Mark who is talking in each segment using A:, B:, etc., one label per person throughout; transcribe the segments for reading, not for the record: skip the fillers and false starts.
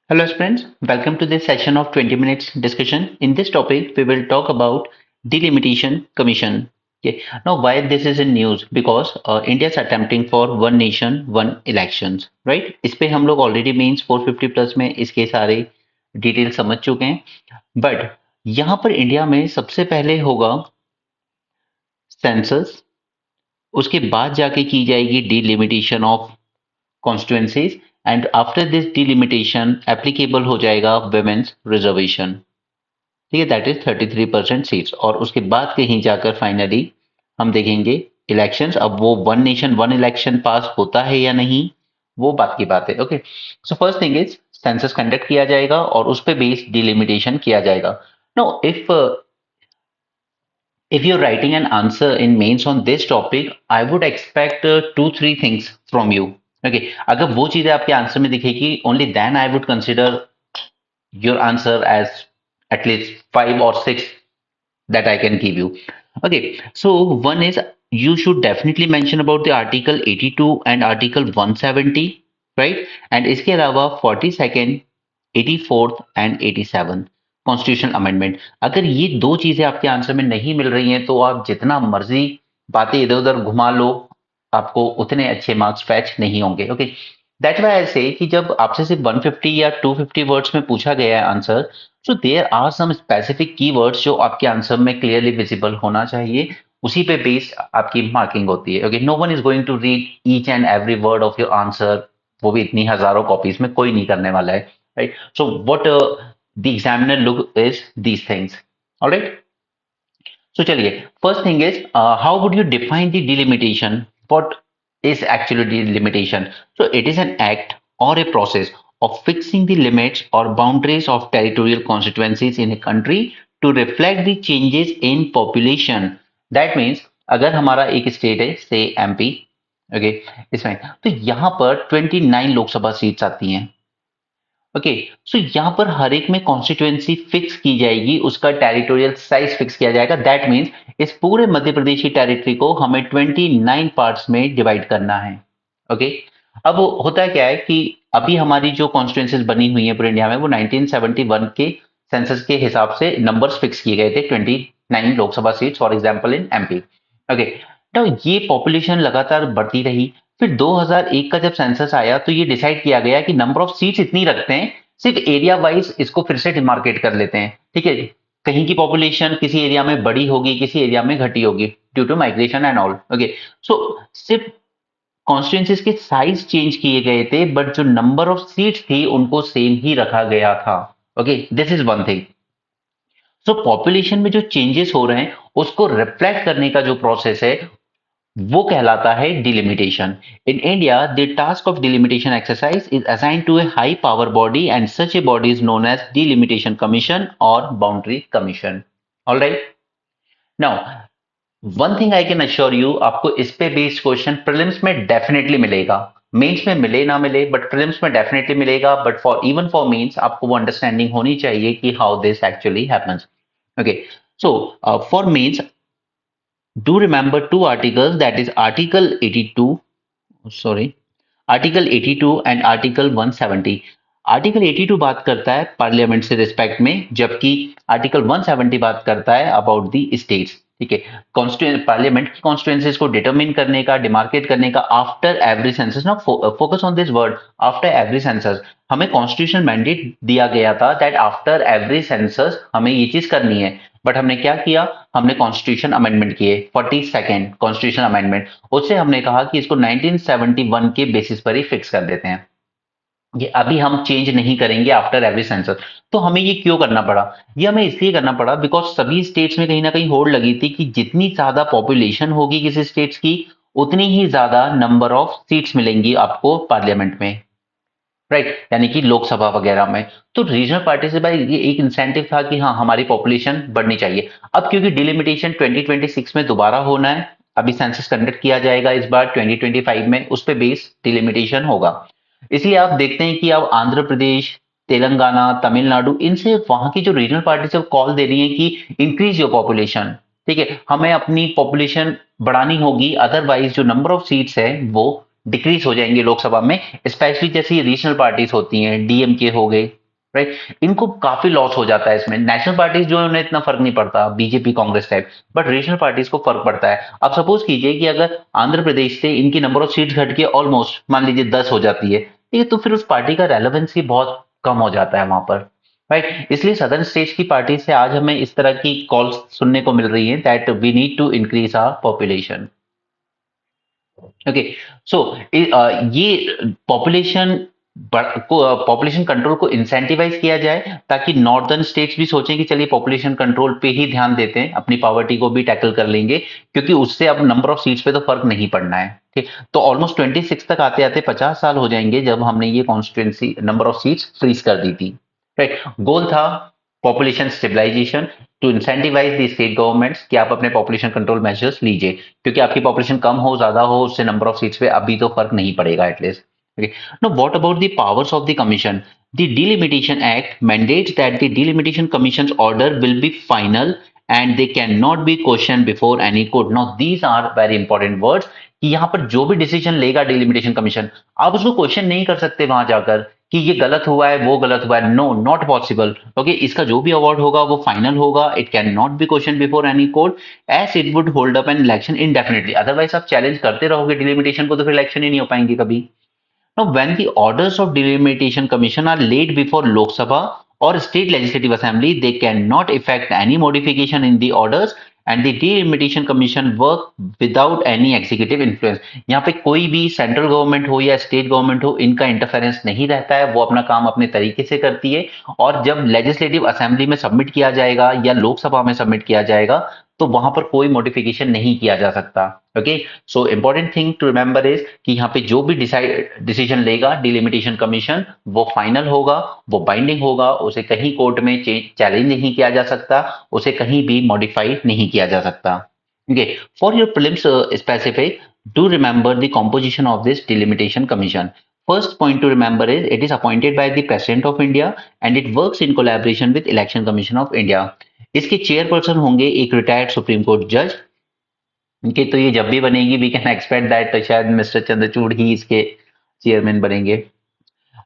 A: Hello friends, welcome to this session of 20 minutes discussion. In this topic, we will talk about delimitation commission. Okay. Now, why this is in news? Because India is attempting for one nation, one elections, right? इस पे हम लोग already means 450 plus में इसके सारे detail समझ चुके हैं. बट यहाँ पर इंडिया में सबसे पहले होगा सेंसस, उसके बाद जाके की जाएगी delimitation of constituencies and after this delimitation applicable हो जाएगा वुमेन्स रिजर्वेशन. ठीक है, दैट इज 33% सीट्स और उसके बाद कहीं जाकर फाइनली हम देखेंगे इलेक्शंस. अब वो वन नेशन वन इलेक्शन पास होता है या नहीं, वो बात की बात है. Okay, so first thing is census conduct किया जाएगा और उस पर बेस्ड डिलिमिटेशन किया जाएगा. No, if you're writing an answer in mains on this topic, I would expect two three things from you. Okay, अगर वो चीजें आपके आंसर में दिखेगी, only then I would consider your answer as at least five or six that I can give you. Okay, so one is you should definitely mention about the Article 82 and Article 170, right? And इसके अलावा 42nd, 84th and 87 constitution amendment. अगर ये दो चीजें आपके answer में नहीं मिल रही हैं तो आप जितना मर्जी बातें इधर उधर घुमा लो, आपको उतने अच्छे मार्क्स फैच नहीं होंगे. ओके, दैट वाई आई से कि जब आपसे सिर्फ 150 या 250 वर्ड्स में पूछा गया है answer, so there are some specific keywords जो आपके आंसर में क्लियरली विजिबल होना चाहिए. उसी पे बेस्ड आपकी मार्किंग होती है. Okay, no one is going to read each and every word of your answer, वो भी इतनी हजारों कॉपीज में कोई नहीं करने वाला है, right? So what the examiner look is these things. All right, so chaliye, first thing is how would you define the delimitation? What is actually delimitation? So it is an act or a process of fixing the limits or boundaries of territorial constituencies in a country to reflect the changes in population. That means अगर हमारा एक state है से MP, okay, इसमें तो यहाँ पर 29 Lok Sabha seats आती हैं. ओके, सो यहाँ पर हर एक में कॉन्स्टिट्यूएंसी फिक्स की जाएगी, उसका टेरिटोरियल साइज फिक्स किया जाएगा. दैट मीन्स इस पूरे मध्य प्रदेश की टेरिटरी को हमें 29 पार्ट्स में डिवाइड करना है. ओके, अब होता क्या है कि अभी हमारी जो कॉन्स्टिट्यूएंसीज बनी हुई है पूरे इंडिया में वो 1971 के सेंसस के हिसाब से नंबर्स फिक्स किए गए थे. 29 Lok Sabha seats for example in MP. Okay, तो ये पॉपुलेशन लगातार बढ़ती रही. फिर 2001 का जब सेंसस आया तो ये डिसाइड किया गया कि नंबर ऑफ सीट्स इतनी रखते हैं, सिर्फ एरिया वाइज इसको फिर से डिमार्केट कर लेते हैं. ठीक है, कहीं की पॉपुलेशन किसी एरिया में बड़ी होगी, किसी एरिया में घटी होगी due to migration and all. Okay, so सिर्फ कॉन्स्टिट्यूंसीज के साइज चेंज किए गए थे, बट जो नंबर ऑफ सीट्स थी उनको सेम ही रखा गया था. Okay, this is one thing. So population में जो चेंजेस हो रहे हैं उसको रिफ्लेक्ट करने का जो प्रोसेस है वो कहलाता है delimitation. In India the task of delimitation exercise is assigned to a high power body and such a body is known as delimitation commission और boundary commission. Alright, now one thing I can assure you, आपको इस पे based question prelims में definitely मिलेगा. Mains में मिले ना मिले, बट प्रीलिम्स में डेफिनेटली मिलेगा. But for even for mains आपको वो अंडरस्टैंडिंग होनी चाहिए कि how this actually happens. Okay, so for mains do remember two articles, that is article 82, sorry, article 82 and article 170. Article 82 बात करता है पार्लियामेंट से रिस्पेक्ट में, जबकि आर्टिकल 170 बात करता है अबाउट दी स्टेट्स. ठीक है, पार्लियामेंट की कॉन्स्टिट्यूएंसीज को डिटरमिन करने का, डिमार्केट करने का आफ्टर एवरी सेंसस. ना, focus on this word, after every census. हमें कॉन्स्टिट्यूशन मैंडेट दिया गया था दैट आफ्टर एवरी सेंसस हमें ये चीज करनी है. बट हमने क्या किया, हमने कॉन्स्टिट्यूशन अमेंडमेंट किए. 42nd कॉन्स्टिट्यूशन अमेंडमेंट, उससे हमने कहा कि इसको 1971 के बेसिस पर ही फिक्स कर देते हैं, ये अभी हम चेंज नहीं करेंगे आफ्टर एवरी सेंसस. तो हमें ये क्यों करना पड़ा? ये हमें इसलिए करना पड़ा बिकॉज सभी स्टेट्स में कहीं ना कहीं होड़ लगी थी कि जितनी ज्यादा पॉपुलेशन होगी किसी स्टेट्स की, उतनी ही ज्यादा नंबर ऑफ सीट्स मिलेंगी आपको पार्लियामेंट में, राइट? यानी कि लोकसभा वगैरह में. तो रीजनल पार्टी से भाई ये एक इंसेंटिव था कि हाँ हमारी पॉपुलेशन बढ़नी चाहिए. अब क्योंकि डिलिमिटेशन 2026 में दोबारा होना है, अभी सेंसस कंडक्ट किया जाएगा इस बार 2025 में, उस पे बेस डिलिमिटेशन होगा. इसलिए आप देखते हैं कि अब आंध्र प्रदेश, तेलंगाना, तमिलनाडु, इनसे वहां की जो रीजनल पार्टी से कॉल दे रही है कि इंक्रीज योर पॉपुलेशन. ठीक है, हमें अपनी पॉपुलेशन बढ़ानी होगी, अदरवाइज जो नंबर ऑफ सीट्स है वो डिक्रीज हो जाएंगे लोकसभा में, स्पेशली जैसे रीजनल पार्टीज होती हैं, डीएमके हो गए, राइट, इनको काफी लॉस हो जाता है इसमें। नेशनल पार्टीज जो है उन्हें इतना फर्क नहीं पड़ता, BJP Congress type, but regional parties को फर्क पड़ता है। अब सपोज कीजिए कि अगर आंध्र प्रदेश से इनकी नंबर ऑफ सीट्स घट के ऑलमोस्ट मान लीजिए 10 हो जाती है, ठीक है, तो फिर उस पार्टी का रेलेवेंस ही बहुत कम हो जाता है वहां पर, राइट। इसलिए सदर्न स्टेट्स की पार्टी से आज हमें इस तरह की कॉल्स सुनने को मिल रही है that we need to increase our population. Okay, so ये पॉपुलेशन पॉपुलेशन कंट्रोल को इंसेंटिवाइज किया जाए ताकि नॉर्दर्न स्टेट्स भी सोचें कि चलिए पॉपुलेशन कंट्रोल पे ही ध्यान देते हैं, अपनी पॉवर्टी को भी टैकल कर लेंगे, क्योंकि उससे अब नंबर ऑफ सीट्स पे तो फर्क नहीं पड़ना है, ठीक। तो ऑलमोस्ट 26 तक आते आते 50 साल हो जाएंगे जब हमने ये constituency number of seats freeze कर दी थी, राइट। गोल था population stabilisation, to incentivise the state governments कि आप अपने पॉपुलेशन कंट्रोल मेजर्स लीजिए, क्योंकि आपकी पॉपुलेशन कम हो ज्यादा हो उससे नंबर ऑफ सीट्स पे अभी तो फर्क नहीं पड़ेगा at least. Okay. Now, what about the powers of the commission? The Delimitation Act mandates that the Delimitation Commission's order will be final and they cannot be questioned before any court. Now, these are very important words कि यहाँ पर जो भी decision लेगा delimitation commission, आप उसको question नहीं कर सकते वहां जाकर कि ये गलत हुआ है वो गलत हुआ है, नो, नॉट पॉसिबल। ओके, इसका जो भी अवार्ड होगा वो फाइनल होगा, it can not be question before any court as it would hold up an election indefinitely. Otherwise आप चैलेंज करते रहोगे डिलिमिटेशन को तो फिर इलेक्शन ही नहीं हो पाएंगे कभी। Now, when the orders of delimitation commission are laid before Lok Sabha or state legislative assembly, they cannot effect any modification in the orders and the delimitation commission work without any executive influence। यहाँ पे कोई भी central government हो या state government हो, इनका interference नहीं रहता है, वो अपना काम अपने तरीके से करती है, और जब लेजिस्लेटिव असेंबली में सबमिट किया जाएगा या लोकसभा में सबमिट किया जाएगा तो वहां पर कोई मॉडिफिकेशन नहीं किया जा सकता। Okay, so important thing to remember is कि यहाँ पे जो भी डिसीजन लेगा डिलिमिटेशन कमीशन वो फाइनल होगा, वो बाइंडिंग होगा, उसे कहीं कोर्ट में चैलेंज नहीं किया जा सकता, उसे कहीं भी मॉडिफाई नहीं किया जा सकता। Okay, for your prelims specific, do remember the composition of this delimitation commission. First point to remember is it is appointed by the President of India and it works in collaboration with Election Commission of India। इसके chairperson होंगे एक retired supreme court जज, इनके तो ये जब भी बनेगी वी कैन एक्सपेक्ट दैट शायद मिस्टर चंद्रचूड़ ही इसके चेयरमैन बनेंगे।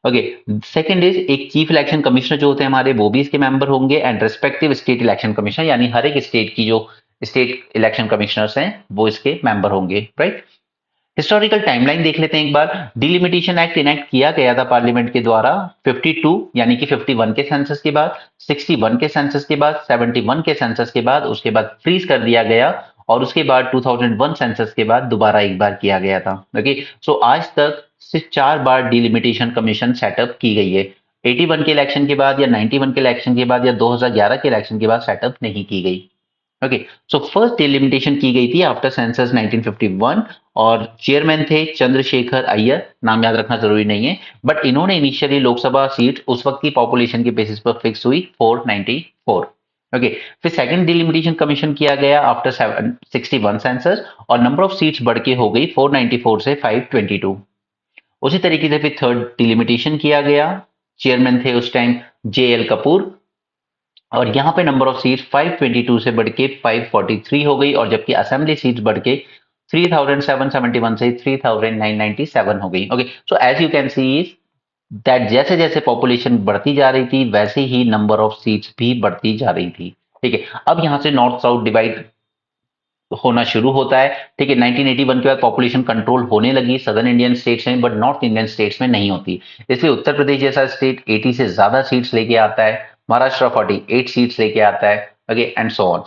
A: ओके, सेकंड इज एक चीफ इलेक्शन कमिश्नर जो होते हैं हमारे वो भी इसके मेंबर होंगे and respective state election commissioner, यानी हर एक स्टेट की जो स्टेट इलेक्शन कमिश्नर्स हैं वो इसके मेंबर होंगे, राइट। हिस्टोरिकल टाइमलाइन देख लेते हैं एक बार। डिलिमिटेशन एक्ट इनेक्ट किया गया था पार्लियामेंट के द्वारा 52 यानी कि 51 के सेंसस के बाद, 61 के सेंसस के बाद, 71 के सेंसस के बाद, उसके बाद फ्रीज कर दिया गया और उसके बाद 2001 सेंसस के बाद दोबारा एक बार किया गया था। ओके, सो आज तक सिर्फ 4 बार डिलिमिटेशन कमीशन सेटअप की गई है। 81 के इलेक्शन के बाद या 91 के इलेक्शन के बाद या 2011 के इलेक्शन के बाद सेटअप नहीं की गई। ओके, सो फर्स्ट डिलिमिटेशन की गई थी आफ्टर सेंसस 1951 और चेयरमैन थे चंद्रशेखर अय्यर, नाम याद रखना जरूरी नहीं है, बट इन्होंने इनिशियली लोकसभा सीट उस वक्त की पॉपुलेशन के बेसिस पर फिक्स हुई 494। ओके, फिर सेकंड डिलिमिटेशन कमीशन किया गया आफ्टर 61 सेंसस और नंबर ऑफ सीट्स बढ़ के हो गई 494 से 522। उसी तरीके से फिर थर्ड डिलिमिटेशन किया गया, चेयरमैन थे उस टाइम JL कपूर और यहाँ पे नंबर ऑफ सीट 522 से बढ़ के 543 हो गई और जबकि असेंबली सीट्स बढ़ के 3771 से 3997 हो गई। Okay, so as you can see that जैसे जैसे पॉपुलेशन बढ़ती जा रही थी वैसे ही नंबर ऑफ सीट्स भी बढ़ती जा रही थी। ठीक है, अब यहाँ से नॉर्थ साउथ डिवाइड होना शुरू होता है। ठीक है, 1981 के बाद पॉपुलेशन कंट्रोल होने लगी सदर्न इंडियन स्टेट्स में बट नॉर्थ इंडियन स्टेट्स में नहीं होती, इसलिए उत्तर प्रदेश जैसा स्टेट 80 से ज्यादा सीट्स लेके आता है, महाराष्ट्र 48 सीट्स लेके आता है। Okay, and so on.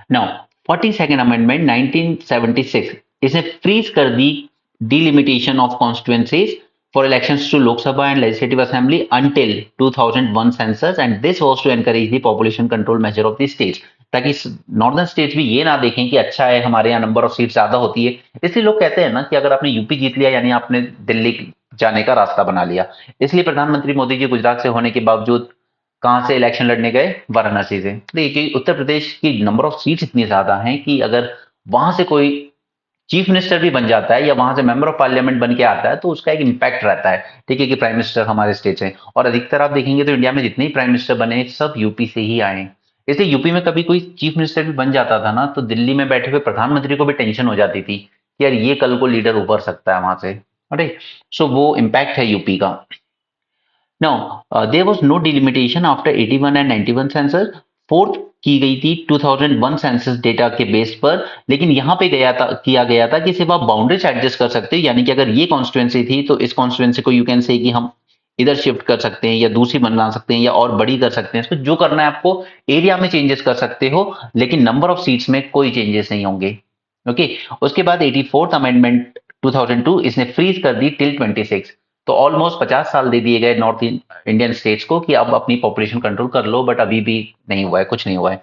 A: Now 42nd amendment 1976 इसे फ्रीज कर दी delimitation of constituencies for elections to Lok Sabha and Legislative Assembly until 2001 census and this was to encourage the population control measure of the states, ताकि northern states भी ये ना देखें कि अच्छा है हमारे यहाँ नंबर ऑफ सीट ज्यादा होती है। इसलिए लोग कहते हैं ना कि अगर आपने यूपी जीत लिया यानी आपने दिल्ली जाने का रास्ता बना लिया। इसलिए प्रधानमंत्री मोदी जी गुजरात से होने के बावजूद कहां से इलेक्शन लड़ने गए? वाराणसी से। देखिए उत्तर प्रदेश की नंबर ऑफ सीट्स इतनी ज्यादा हैं कि अगर वहां से कोई चीफ मिनिस्टर भी बन जाता है या वहां से मेंबर ऑफ पार्लियामेंट बन के आता है तो उसका एक इंपैक्ट रहता है। ठीक है, कि प्राइम मिनिस्टर हमारे स्टेट से, और अधिकतर आप देखेंगे तो इंडिया में जितने ही प्राइम मिनिस्टर बने सब यूपी से ही आए। इसलिए यूपी में कभी कोई चीफ मिनिस्टर भी बन जाता था ना तो दिल्ली में बैठे हुए प्रधानमंत्री को भी टेंशन हो जाती थी कि यार ये कल को लीडर उभर सकता है वहां से, राइट। सो वो इम्पैक्ट है यूपी का। Now, there was no delimitation after 81 and 91 census. Fourth की गई थी 2001 सेंसस डेटा के बेस पर, लेकिन यहाँ पे किया गया था कि सिर्फ आप बाउंड्रीज एडजस्ट कर सकते हो, यानी कि अगर ये कॉन्स्टिट्यूएंसी थी तो इस कॉन्स्टिट्यूएंसी को यू कैन से कि हम इधर शिफ्ट कर सकते हैं या दूसरी बना सकते हैं या और बड़ी कर सकते हैं, इसको जो करना है आपको एरिया में चेंजेस कर सकते हो, लेकिन नंबर ऑफ सीट्स में कोई चेंजेस नहीं होंगे। ओके। उसके बाद 84th अमेंडमेंट 2002 इसने फ्रीज कर दी टिल 26। तो ऑलमोस्ट 50 साल दे दिए गए नॉर्थ इंडियन स्टेट्स को कि अब अपनी पॉपुलेशन कंट्रोल कर लो, बट अभी भी नहीं हुआ है, कुछ नहीं हुआ है।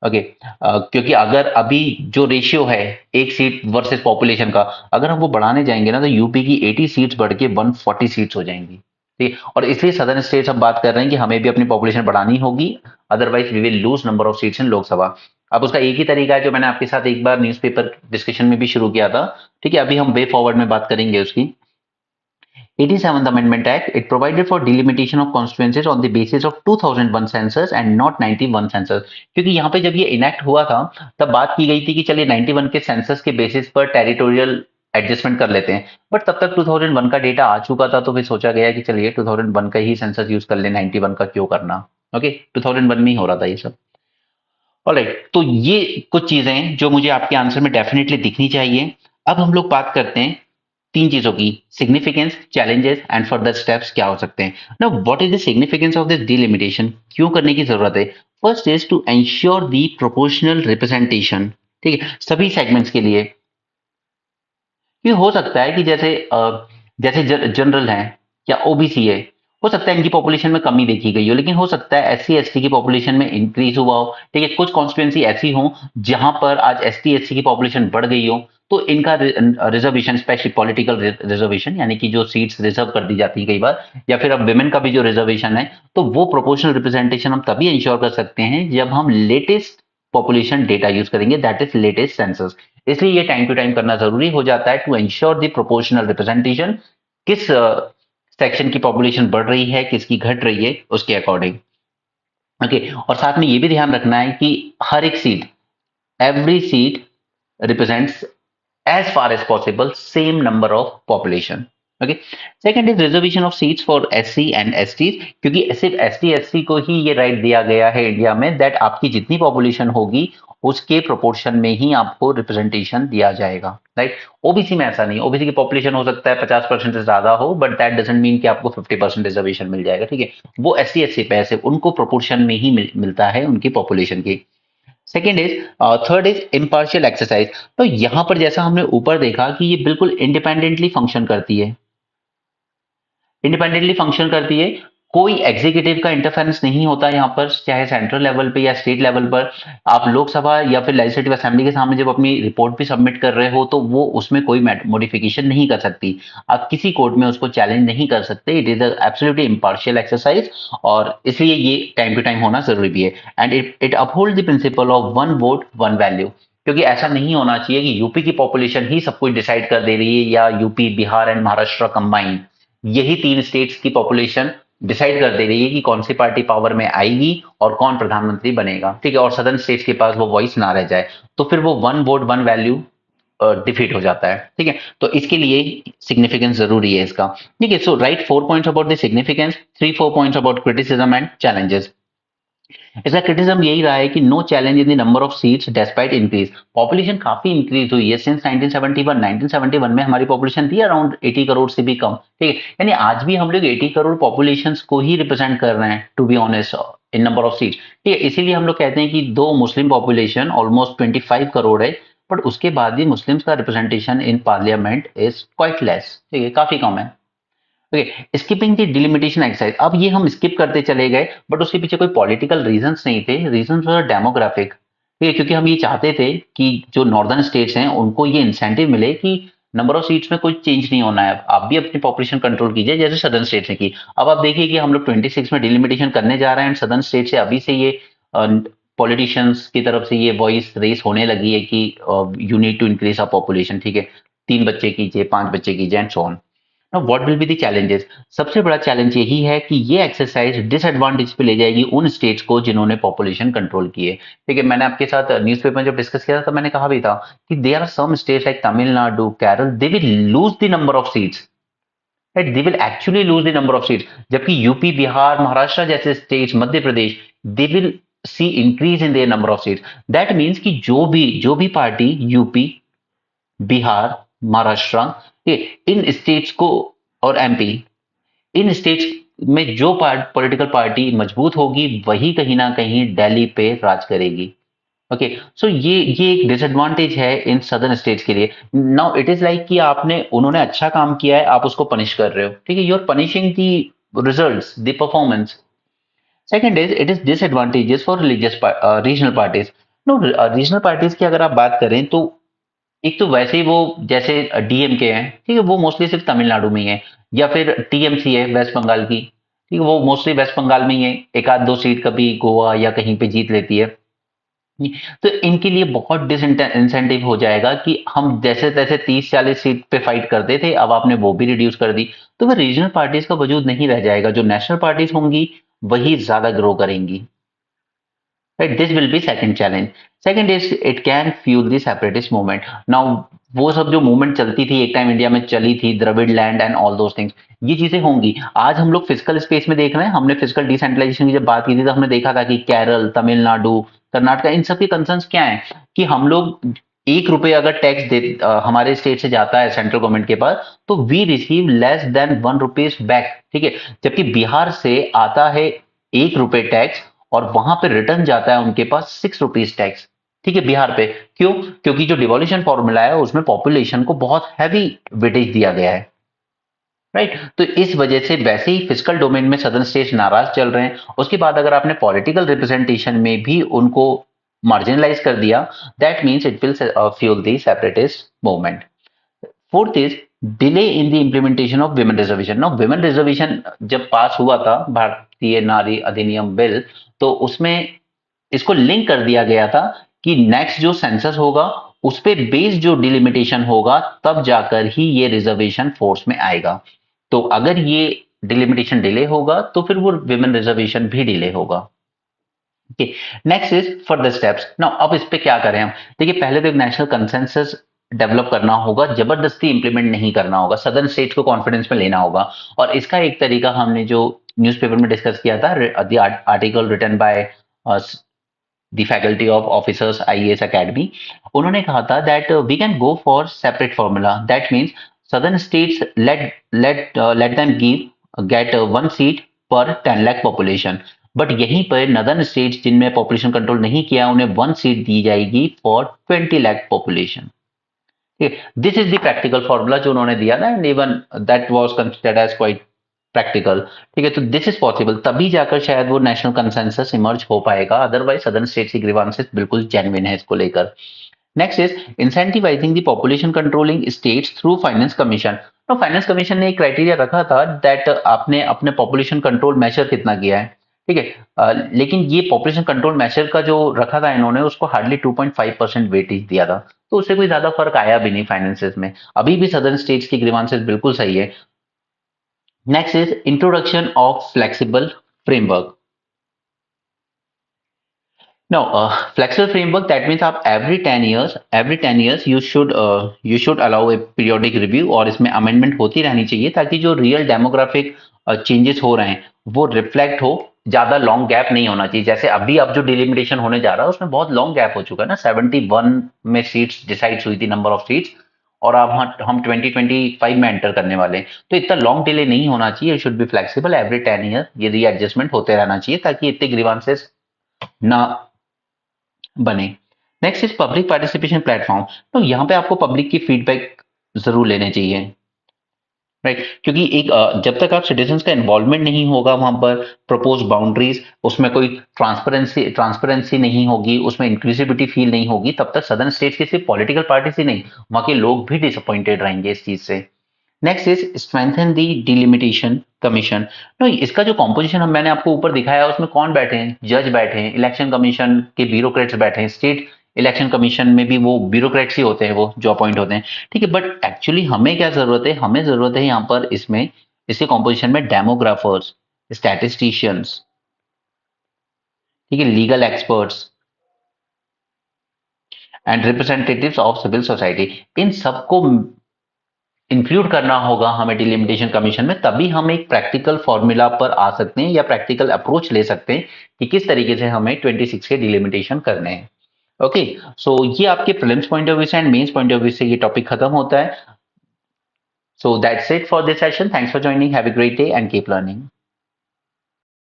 A: ओके। क्योंकि अगर अभी जो रेशियो है एक सीट वर्सेस पॉपुलेशन का, अगर हम वो बढ़ाने जाएंगे ना तो यूपी की 80 सीट्स बढ़ के 140 सीट्स हो जाएंगी, ठीक है। और इसलिए सदर्न स्टेट्स हम बात कर रहे हैं कि हमें भी अपनी पॉपुलेशन बढ़ानी होगी, otherwise we will lose number of seats in Lok Sabha. अब उसका एक ही तरीका है जो मैंने आपके साथ एक बार न्यूज़पेपर डिस्कशन में भी शुरू किया था, ठीक है। अभी हम वे फॉरवर्ड में बात करेंगे उसकी। 87th Amendment Act, it provided for delimitation of constituencies on the basis of 2001 census and not 91 census। क्योंकि यहाँ पे जब ये इनेक्ट हुआ था तब बात की गई थी कि चलिए 91 के सेंसस के बेसिस पर टेरिटोरियल एडजस्टमेंट कर लेते हैं, बट तब तक 2001 का डेटा आ चुका था, तो फिर सोचा गया कि चलिए 2001 का ही सेंसस यूज कर ले, 91 का क्यों करना। ओके। 2001 में ही हो रहा था ये सब। ऑलराइट, तो ये कुछ चीजें हैं जो मुझे आपके आंसर में डेफिनेटली दिखनी चाहिए। अब हम लोग बात करते हैं तीन चीजों की, significance, challenges and further steps क्या हो सकते हैं। Now what is the significance of this delimitation, क्यों करने की जरूरत है। First is to ensure the proportional representation, ठीक है, सभी सेगमेंट्स के लिए। ये हो सकता है कि जैसे जनरल है या ओबीसी है, हो सकता है इनकी पॉपुलेशन में कमी देखी गई हो, लेकिन हो सकता है एससी एसटी की पॉपुलेशन में इंक्रीज हुआ हो, ठीक है। कुछ कॉन्स्टिट्यूएंसी ऐसी हो जहां पर आज एसटी एससी की पॉपुलेशन बढ़ गई हो, तो इनका रिजर्वेशन, स्पेशली पॉलिटिकल रिजर्वेशन, यानी कि जो सीट्स रिजर्व कर दी जाती है कई बार, या फिर अब विमेन का भी जो रिजर्वेशन है, तो वो प्रोपोर्शनल रिप्रेजेंटेशन हम तभी इंश्योर कर सकते हैं जब हम लेटेस्ट पॉपुलेशन डेटा यूज करेंगे, दैट इज लेटेस्ट सेंसस। इसलिए ये टाइम टू टाइम करना जरूरी हो जाता है to ensure the proportional representation, किस सेक्शन की पॉपुलेशन बढ़ रही है, किसकी घट रही है, उसके अकॉर्डिंग। ओके। और साथ में ये भी ध्यान रखना है कि हर एक seat, every seat represents as far as possible same number of population। okay, second is reservation of seats for SC and ST, क्योंकि सिर्फ ST SC को ही ये राइट दिया गया है इंडिया में दैट आपकी जितनी पॉपुलेशन होगी उसके प्रोपोर्शन में ही आपको रिप्रेजेंटेशन दिया जाएगा, राइट। ओबीसी में ऐसा नहीं, ओबीसी की पॉपुलेशन हो सकता है 50% से ज्यादा हो, बट दैट डजंट मीन कि आपको 50% रिजर्वेशन मिल जाएगा, ठीक है। वो SC SC पे ऐसे उनको प्रोपोर्शन में ही मिलता है उनकी पॉपुलेशन की। Second is, third is impartial exercise. तो यहां पर जैसा हमने ऊपर देखा कि ये बिल्कुल इंडिपेंडेंटली फंक्शन करती है, इंडिपेंडेंटली फंक्शन करती है, कोई एग्जीक्यूटिव का इंटरफेरेंस नहीं होता यहाँ पर, चाहे सेंट्रल लेवल पे या स्टेट लेवल पर। आप लोकसभा या फिर लेजिस्लेटिव असेंबली के सामने जब अपनी रिपोर्ट भी सबमिट कर रहे हो तो वो उसमें कोई मॉडिफिकेशन नहीं कर सकती, आप किसी कोर्ट में उसको चैलेंज नहीं कर सकते। It is absolutely impartial exercise, और इसलिए ये टाइम टू टाइम होना जरूरी भी है। And it uphold the principle of one vote one value, क्योंकि ऐसा नहीं होना चाहिए कि यूपी की पॉपुलेशन ही सब कुछ डिसाइड कर दे रही है, या UP, Bihar and Maharashtra combined, यही तीन स्टेट्स की पॉपुलेशन डिसाइड कर दे रही है कि कौन सी पार्टी पावर में आएगी और कौन प्रधानमंत्री बनेगा, ठीक है। और सदर्न स्टेट्स के पास वो वॉइस ना रह जाए, तो फिर वो one vote one value defeat हो जाता है, ठीक है। तो इसके लिए सिग्निफिकेंस जरूरी है इसका, ठीक है। So write 4 points about the significance, 3-4 points about criticism and challenges. इसका क्रिटिसिज्म यही रहा है कि no challenge in the number of seats despite increase. Population काफी इंक्रीज हुई है सिंस 1971। 1971 में हमारी पॉपुलेशन थी अराउंड 80 करोड़ से भी कम, ठीक है। यानी आज भी हम लोग 80 करोड़ पॉपुलेशन को ही रिप्रेजेंट कर रहे हैं, to be honest, in number of seats, ठीक है। इसीलिए हम लोग कहते हैं कि दो मुस्लिम पॉपुलेशन ऑलमोस्ट 25 करोड़ है, बट उसके बाद भी मुस्लिम्स का representation in parliament is quite less, ठीक है, काफी कम है। Okay, skipping the delimitation exercise. अब ये हम स्किप करते चले गए, बट उसके पीछे कोई पॉलिटिकल रीजंस नहीं थे, रीजंस वर डेमोग्राफिक, ठीक है। क्योंकि हम ये चाहते थे कि जो नॉर्दर्न स्टेट्स हैं उनको ये इंसेंटिव मिले कि नंबर ऑफ सीट्स में कोई चेंज नहीं होना है, आप भी अपनी पॉपुलेशन कंट्रोल कीजिए जैसे सदर्न स्टेट्स ने की। अब आप देखिए कि हम लोग 26 में डिलिमिटेशन करने जा रहे हैं, सदर्न स्टेट से अभी से ये पॉलिटिशियंस की तरफ से ये वॉइस रेस होने लगी है कि you need to increase a population, ठीक है, 3 बच्चे कीजिए, 5 बच्चे कीजिए and so on. Now what will be the challenges? सबसे बड़ा चैलेंज यही है कि ये एक्सरसाइज डिसएडवांटेज पे ले जाएगी उन स्टेट्स को जिन्होंने पॉपुलेशन कंट्रोल की है। ठीक है, मैंने आपके साथ न्यूज़पेपर में जब डिस्कस किया था तो मैंने कहा भी था कि there are some states like Tamil Nadu, Kerala, they will lose the number of seats, right? They will actually lose the number of seats, जबकि यूपी, बिहार, महाराष्ट्र जैसे states, Madhya Pradesh, they will see increase in their number of seats. That means कि जो भी party UP, Bihar, Maharashtra, ये इन states को और MP, इन states में जो पॉलिटिकल पार्टी मजबूत होगी वही कहीं ना कहीं दिल्ली पे राज करेगी। ओके, सो ये एक डिसएडवांटेज है इन सदर्न स्टेट्स के लिए। नाउ इट इज लाइक कि आपने उन्होंने अच्छा काम किया है, आप उसको पनिश कर रहे हो। ठीक है, you are punishing the results, the performance. Second is it is disadvantages for religious regional parties. No, regional parties की अगर आप बात करें तो एक तो वैसे ही वो जैसे डीएमके है, ठीक है, वो मोस्टली सिर्फ तमिलनाडु में ही है, या फिर टीएमसी है वेस्ट बंगाल की, ठीक है, वो मोस्टली वेस्ट बंगाल में ही है, एक आध दो सीट कभी गोवा या कहीं पे जीत लेती है। तो इनके लिए बहुत इंसेंटिव हो जाएगा कि हम जैसे तैसे 30-40 सीट पे फाइट करते थे, अब आपने वो भी रिड्यूस कर दी, तो फिर रीजनल पार्टीज का वजूद नहीं रह जाएगा, जो नेशनल पार्टीज होंगी वही ज्यादा ग्रो करेंगी। Right, this will be second challenge. Second is it can fuel the separatist movement. Now वो सब जो मूवमेंट चलती थी एक टाइम इंडिया में चली थी, Dravid land and all those things, ये चीजें होंगी। आज हम लोग फिजिकल स्पेस में देख रहे हैं, हमने फिजिकल डिसेंट्रलाइजेशन की जब बात की थी तो हमने देखा था कि केरल, तमिलनाडु, कर्नाटक, इन सब के कंसर्न्स क्या है कि हम लोग 1 रुपए अगर टैक्स दे हमारे स्टेट से जाता है सेंट्रल गवर्नमेंट के पास, तो we receive less than 1 rupees back. ठीक है, जबकि बिहार से आता है 1 रुपए टैक्स और वहां पे रिटर्न जाता है उनके पास 6 रुपीज टैक्स। ठीक है, बिहार पे क्यों? क्योंकि जो डिवोल्यूशन फॉर्मूला है उसमें पॉपुलेशन को बहुत हैवी वेटेज दिया गया है, राइट? तो इस वजह से वैसे ही फिजिकल डोमेन में सदर्न स्टेट्स नाराज चल रहे हैं, उसके बाद अगर आपने पॉलिटिकल रिप्रेजेंटेशन में भी उनको मार्जिनलाइज कर दिया, that means it will fuel the separatist movement. Fourth is delay in the implementation of women reservation. Now women reservation जब पास हुआ था भारतीय नारी अधिनियम बिल, तो उसमें इसको लिंक कर दिया गया था कि नेक्स्ट जो सेंसस होगा उस पे बेस्ड जो डिलिमिटेशन होगा तब जाकर ही ये रिजर्वेशन फोर्स में आएगा। तो अगर ये डिलिमिटेशन डिले होगा तो फिर वो विमेन रिजर्वेशन भी डिले होगा। Next is further steps. Now अब इस पे क्या करें हम? देखिए, पहले तो एक नेशनल कंसेंसस डेवलप करना होगा, जबरदस्ती इंप्लीमेंट नहीं करना होगा, सदर्न स्टेट को कॉन्फिडेंस में लेना होगा। और इसका एक तरीका हमने जो न्यूज़पेपर में डिस्कस किया था, article written by the faculty of officers IAS academy, उन्होंने कहा था that we can go for separate formula. That means southern states let them give get 1 seat पर 10 लाख पॉपुलेशन, बट यहीं पर नदर्न स्टेट्स जिनमें पॉपुलेशन कंट्रोल नहीं किया उन्हें 1 सीट दी जाएगी for 20 lakh population. This is the practical formula जो उन्होंने दिया था, and even that was considered as quite practical. ठीक है, तो दिस इज पॉसिबल, तभी जाकर शायद वो नेशनल कंसेंसस इमर्ज हो पाएगा, अदरवाइज सदर्न स्टेट्स की ग्रीवांसेस बिल्कुल जेन्युइन है इसको लेकर। Next is incentivising the population controlling states through finance commission. तो फाइनेंस कमीशन ने एक क्राइटेरिया रखा था दैट आपने अपने पॉपुलेशन कंट्रोल मेजर कितना किया है। ठीक है, लेकिन ये पॉपुलेशन कंट्रोल मेजर का जो रखा था इन्होंने, उसको हार्डली 2.5% वेटेज दिया था, तो उससे कोई ज्यादा फर्क आया भी नहीं फाइनेंसेस में। अभी भी सदर्न स्टेट्स की ग्रीवांसेस बिल्कुल सही है। Next is introduction of flexible framework. Now, flexible framework, that means आप every 10 years you should allow a periodic review, और इसमें amendment होती रहनी चाहिए ताकि जो real demographic changes हो रहे हैं वो reflect हो। ज्यादा लॉन्ग गैप नहीं होना चाहिए, जैसे अभी अब जो डिलिमिटेशन होने जा रहा है उसमें बहुत लॉन्ग गैप हो चुका है ना, 71 में सीट्स डिसाइड हुई थी, नंबर ऑफ सीट्स, और अब हम 2025 में एंटर करने वाले हैं, तो इतना लॉन्ग डिले नहीं होना चाहिए। Should be flexible, every 10 year ये रीएडजस्टमेंट होते रहना चाहिए ताकि इतने ग्रीवांसेस ना बने। Next is public participation platform. तो यहाँ पे आपको पब्लिक की फीडबैक जरूर लेने चाहिए, राइट? क्योंकि एक जब तक आप सिटीजन्स का इन्वॉल्वमेंट नहीं होगा वहां पर, प्रपोज बाउंड्रीज, उसमें कोई ट्रांसपेरेंसी नहीं होगी, उसमें इंक्लूसिविटी फील नहीं होगी, तब तक सदर्न स्टेट्स की सिर्फ पॉलिटिकल पार्टी ही नहीं, वहां के लोग भी डिसअपॉइंटेड रहेंगे इस चीज से। Next is strengthen the delimitation commission. No, इसका जो कॉम्पोजिशन हम मैंने आपको ऊपर दिखाया उसमें कौन बैठे हैं? जज बैठे हैं, इलेक्शन कमीशन के ब्यूरोक्रेट्स बैठे हैं, स्टेट इलेक्शन कमीशन में भी वो ब्यूरोक्रेट्स ही होते हैं, वो जो अपॉइंट होते हैं, ठीक है। बट एक्चुअली हमें क्या जरूरत है, हमें जरूरत है यहाँ पर इसमें, इसके कॉम्पोजिशन में डेमोग्राफर्स, स्टैटिस्टिशियंस, ठीक है, legal experts and representatives of civil society, इन सबको इंक्लूड करना होगा हमें डिलिमिटेशन कमीशन में, तभी हम एक प्रैक्टिकल फॉर्मूला पर आ सकते हैं या प्रैक्टिकल अप्रोच ले सकते हैं कि किस तरीके से हमें 26 के डिलिमिटेशन करने हैं। ओके, सो ये आपके प्रीलिम्स पॉइंट ऑफ व्यू से and mains point of view से ये टॉपिक खत्म होता है। So that's it for this session, thanks for joining, have a great day and keep learning.